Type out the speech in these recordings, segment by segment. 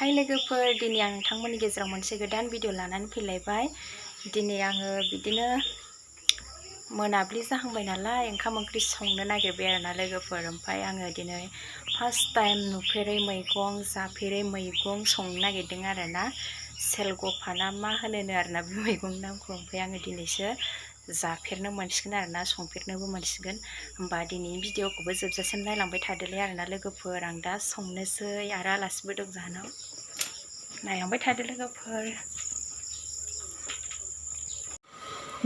हाय लोगोफोर, दिनै आं नोंथांमोननि गेजेराव मोनसे गोदान भिडिअ लानानै फैलायबाय। दिनै आङो बिदिनो मोनाब्लि जाहांबाय नालाय ओंखाम ओंख्रि संनो नागिरबाय आरोना लोगोफोर। ओमफ्राय आङो दिनै फार्स्ट टाइम नुफेरै मैगं, जाफेरै मैगं संनो नागिरदों आरोना। सेलगफा ना मा होनोनो आरोना बे मैगंनि नामखौ। ओमफ्राय आङो दिनैसो जाफेरनो मोनसिगोन आरोना, संफेरनोबो मोनसिगोन। होमबा दिनैनि भिडिअखौबो जोबजासिम नायलांबाय थादोलाय आरोना लोगोफोर। आं दा संनोसै आरो आलासिबो दं जाहानाव। नायलांबाय थादो लोगोफोर।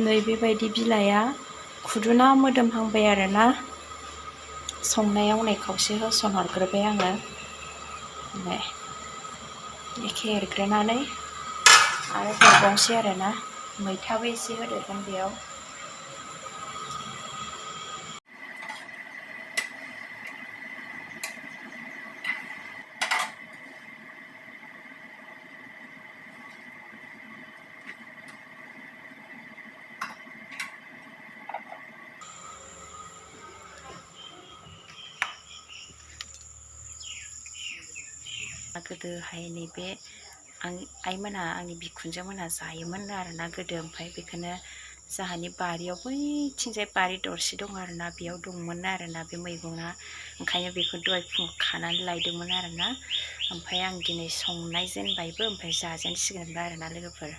नै बेबायदि बिलाइआ खुदुना मोदोमहांबाय आरोना। संनायाव नै खावसे होसनहरग्रोबाय आङो। एखे एरग्रोनानै आरो हरबावनोसै आरोना। मैथाबो एसे होदेरगोन बेयाव। गोदोहाय नैबे आइमोनहा, आंनि बिखुनजोमोनहा जायोमोन आरोना गोदो। ओमफ्राय बेखौनो जोंहानि बारियाव बैथिंजाय बारि दरसे दं आरोना, बेयाव दंमोन आरोना बे मैगङा। ओंखायनो बेखौ दहाय फुङाव खानानै लायदोंमोन आरोना। ओमफ्राय आं दिनै संनाय जेनबायबो, ओमफ्राय जाजेनसिगोनबो आरोना लोगोफोर।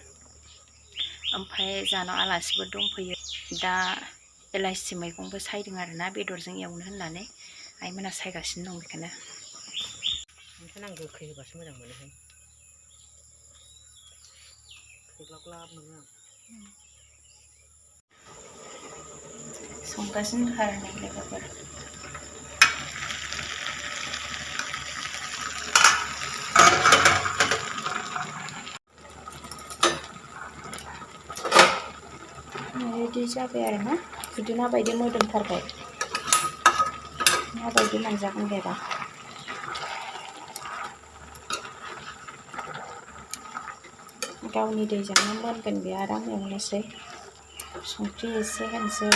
ओमफ्राय जोंहानाव आलासिबो दंफैयो। दा एलाइसि मैगंबो सायदों आरोना बेदरजों एवनो होननानै। आइमोनहा सायगासिनो दं बेखौनो। ओमफ्राय आं गोखै होबासो मोजां मोनोहाय। खैग्लाब ग्लाब मोनो आं। संगासिनो आरो नै लोगोफोर। रेडि जाबाय आरोना। खुदुना बायदि मोदोमथारबाय। माबायदि मोनजागोन बेबा। गावनि दैजोंनो मोनगोन बे। आराम एवनोसै। संख्रि एसे होनोसै,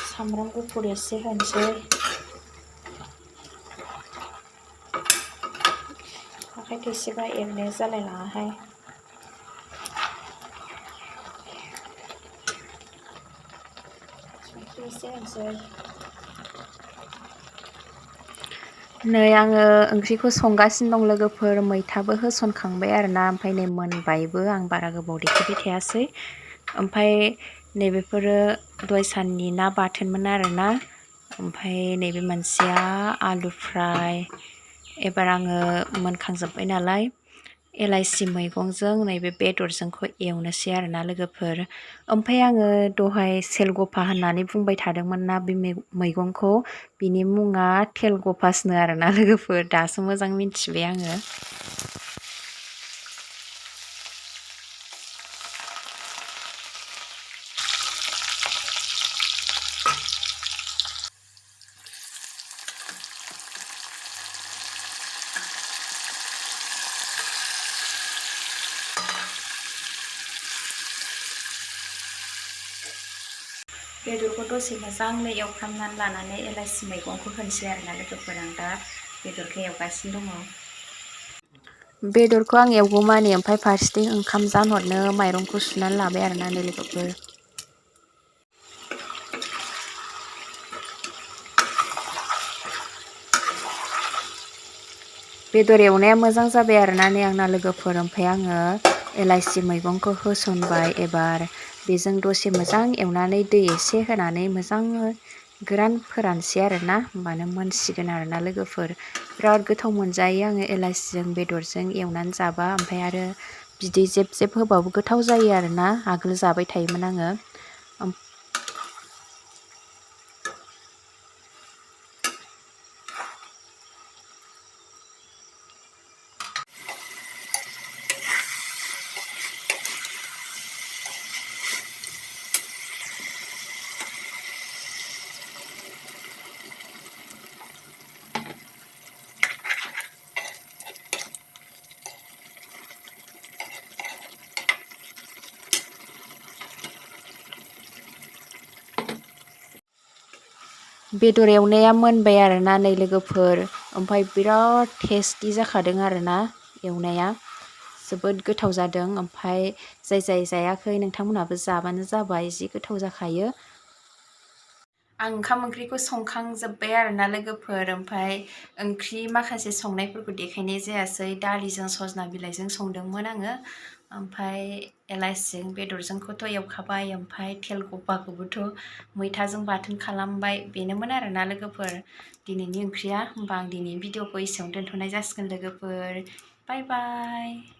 सामब्राम गुफुर एसे होनोसै। आखाइ थाइसेबा एरनाया जालायलाङाहाय। संख्रि एसे होनोसै। नै आङो ओंख्रिखौ संगासिनो दं लोगोफोर। मैथाबो होसनखांबाय आरोना। ओमफ्राय नै मोनबायबो। आं बारा गोबाव देखायबाय थायासै। ओमफ्राय नैबेफोरो दहाय साननि ना बाथोनमोन आरोना। ओमफ्राय नैबे मोनसेया आलु फ्राय। एबार आङो मोनखांजोब्बाय नालाय एलाइसि मैगंजों नैबे बेदरजोंखौ एवनोसै आरोना लोगोफोर। ओमफ्राय आङो दहाय सेलगफा होननानै बुंबाय थादोंमोन ना बे मैगंखौ। बिनि मुङा थेलगफासनो आरोना लोगोफोर। दासो मोजां मिथिबाय आङो। बेदरखौ दसे मोजाङै एवफ्रामनानै लानानै एलाइसि मैगंखौ होनोसै आरोना लोगोफोर। आं दा बेदरखौ एवगासिनो दङ। बेदरखौ आं एवगौमानि ओमफ्राय फारसेथिं ओंखाम जानहरनो माइरंखौ सुनानै लाबाय आरोना नै लोगोफोर। बेदर एवनाया मोजां जाबाय आरोना नै आंना लोगोफोर। ओमफ्राय आङो एलाइसि मैगंखौ होसनबाय एबार। बेजों दसे मोजां एवनानै दै एसे होनानै मोजां गोरान फोरानसै आरोना। होमबानो मोनसिगोन आरोना लोगोफोर। बिराद गोथाव मोनजायो आङो एलाइसिजों बेदरजों एवनानै जाबा। ओमफ्राय आरो बिदै जेब जेब होबाबो गोथाव जायो आरोना। आगोल जाबाय थायोमोन आङो। बेदर एवनाया मोनबाय आरोना नै लोगोफोर। ओमफ्राय बिराद टेस्टि जाखादों आरोना एवनाया जोबोद गोथाव जादों। ओमफ्राय जाय जायाखै नोंथांमोनहाबो जाबानो जाबाय, जि गोथाव जाखायो। आं ओंखाम ओंख्रिखौ संखांजोब्बाय आरोना लोगोफोर। ओमफ्राय ओंख्रि माखासे संनायफोरखौ देखायनाय जायासै। दालिजों सजना बिलाइजों संदोंमोन आङो। ओमफ्राय एलाइसिजों बेदरजोंखौथ' एवखाबाय। ओमफ्राय तेलक'फाखौबोथ' मैथाजों बाथोन खालामबाय। बेनोमोन आरोना लोगोफोर दिनैनि ओंख्रिया। होमबा आं दिनैनि भिडिअखौ एसेयावनो दोनथ'नाय जासिगोन लोगोफोर। बाय बाय।